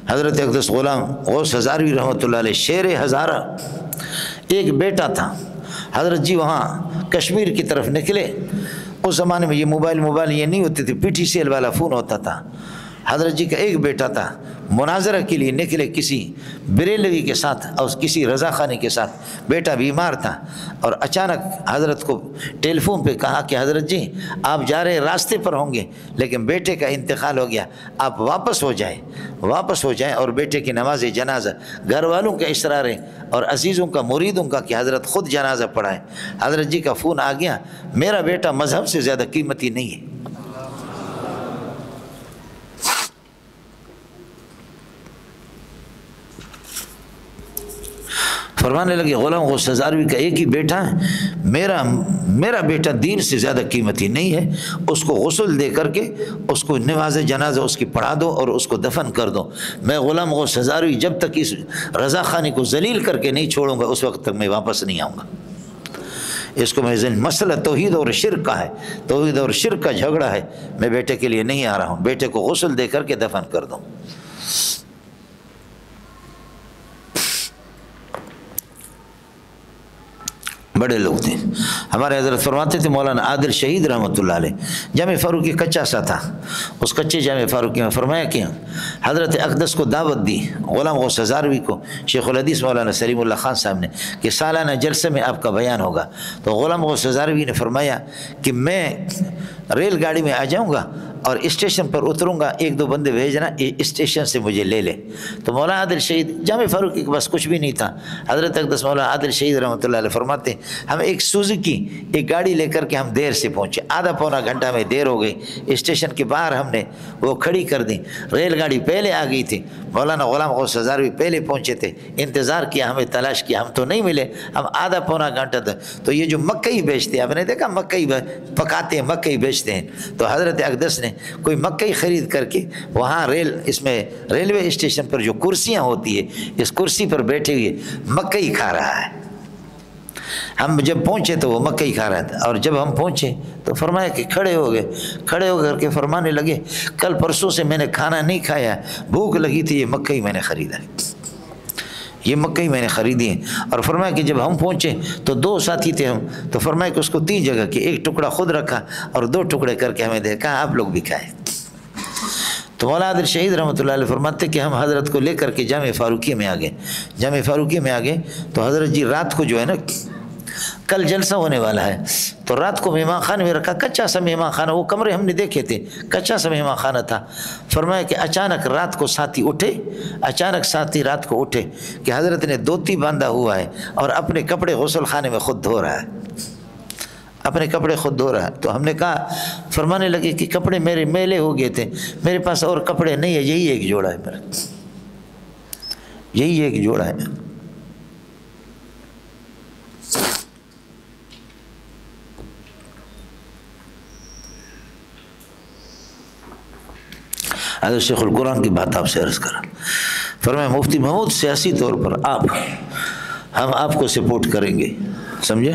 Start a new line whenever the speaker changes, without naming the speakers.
حضرت اقدس غلام غوث ہزاروی رحمۃ اللہ علیہ شیر ہزارہ، ایک بیٹا تھا۔ حضرت جی وہاں کشمیر کی طرف نکلے، اس زمانے میں یہ موبائل یہ نہیں ہوتے تھے، پی ٹی سی ایل والا فون ہوتا تھا۔ حضرت جی کا ایک بیٹا تھا، مناظرہ کے لیے نکلے کسی بریلوی کے ساتھ اور کسی رضا خانی کے ساتھ، بیٹا بیمار تھا، اور اچانک حضرت کو ٹیلی فون پہ کہا کہ حضرت جی آپ جا رہے راستے پر ہوں گے لیکن بیٹے کا انتقال ہو گیا، آپ واپس ہو جائیں اور بیٹے کی نماز جنازہ، گھر والوں کا اصرار ہے اور عزیزوں کا مریدوں کا کہ حضرت خود جنازہ پڑھائیں۔ حضرت جی کا فون آ گیا، میرا بیٹا مذہب سے زیادہ قیمتی نہیں ہے۔ فرمانے لگے غلام غوث ہزاروی کا ایک ہی بیٹا ہے، میرا بیٹا دین سے زیادہ قیمتی نہیں ہے، اس کو غسل دے کر کے اس کو نماز جنازہ اس کی پڑھا دو اور اس کو دفن کر دو۔ میں غلام غوث ہزاروی جب تک اس رضا خانی کو ذلیل کر کے نہیں چھوڑوں گا اس وقت تک میں واپس نہیں آؤں گا۔ اس کو میں مسئلہ توحید اور شرک کا ہے، توحید اور شرک کا جھگڑا ہے، میں بیٹے کے لیے نہیں آ رہا ہوں، بیٹے کو غسل دے کر کے دفن کر دوں۔ بڑے لوگ تھے ہمارے، حضرت فرماتے تھے مولانا عادل شہید رحمۃ اللہ علیہ جامع فاروقی کچا سا تھا، اس کچے جامع فاروقی میں فرمایا کہ حضرت اقدس کو دعوت دی، غلام غوث ہزاروی کو، شیخ الحدیث مولانا سلیم اللہ خان صاحب نے، کہ سالانہ جلسے میں آپ کا بیان ہوگا۔ تو غلام غوث ہزاروی نے فرمایا کہ میں ریل گاڑی میں آ جاؤں گا اور اسٹیشن پر اتروں گا، ایک دو بندے بھیجنا اسٹیشن سے مجھے لے لے۔ تو مولانا عادل شہید جامع فاروقی کے پاس کچھ بھی نہیں تھا، حضرت اقدس مولانا عادل شہید رحمۃ اللہ علیہ فرماتے ہم ایک سوزوکی ایک گاڑی لے کر کے ہم دیر سے پہنچے، آدھا پونا گھنٹہ میں دیر ہو گئی، اسٹیشن کے باہر ہم نے وہ کھڑی کر دی، ریل گاڑی پہلے آ گئی تھی، مولانا غلام غوث ہزاروی پہلے پہنچے تھے، انتظار کیا، ہمیں تلاش کیا، ہم تو نہیں ملے، ہم آدھا پونا گھنٹہ تھا۔ تو یہ جو مکئی بیچتے ہیں، آپ نے دیکھا مکئی پکاتے ہیں، مکئی بیچتے ہیں، تو حضرت اقدس نے کوئی مکئی خرید کر کے وہاں ریلوے اسٹیشن پر جو کرسیاں ہوتی ہے، اس کرسی پر بیٹھے ہوئے مکئی کھا رہا ہے۔ ہم جب پہنچے تو وہ مکئی کھا رہا تھا، اور جب ہم پہنچے تو فرمایا کہ کھڑے ہو کر کے فرمانے لگے کل پرسوں سے میں نے کھانا نہیں کھایا، بھوک لگی تھی، یہ مکئی میں نے خریدا، یہ مکئی میں نے خریدی ہے۔ اور فرمایا کہ جب ہم پہنچے تو دو ساتھی تھے ہم، تو فرمایا کہ اس کو 3 جگہ کی، ایک ٹکڑا خود رکھا اور 2 ٹکڑے کر کے ہمیں دے، کہا آپ لوگ بھی کھائیں۔ تو مولانا عادل شہید رحمۃ اللہ علیہ فرماتے کہ ہم حضرت کو لے کر کے جامع فاروقی میں آ گئے، تو حضرت جی رات کو جو ہے نا کل جلسہ ہونے والا ہے، تو رات کو مہمان خانے میں رکھا، کچا سا مہمان خانہ، وہ کمرے ہم نے دیکھے تھے، کچا سا مہمان خانہ تھا۔ فرمایا کہ اچانک رات کو ساتھی رات کو اٹھے کہ حضرت نے دھوتی باندھا ہوا ہے اور اپنے کپڑے غسل خانے میں خود دھو رہا ہے، تو ہم نے کہا، فرمانے لگے کہ کپڑے میرے میلے ہو گئے تھے، میرے پاس اور کپڑے نہیں ہے، یہی ایک جوڑا ہے میرا، یہی ایک جوڑا ہے۔ حضرت شیخ القرآن کی بات آپ سے عرض کرا، فرمایا مفتی محمود سیاسی طور پر ہم آپ کو سپورٹ کریں گے، سمجھے؟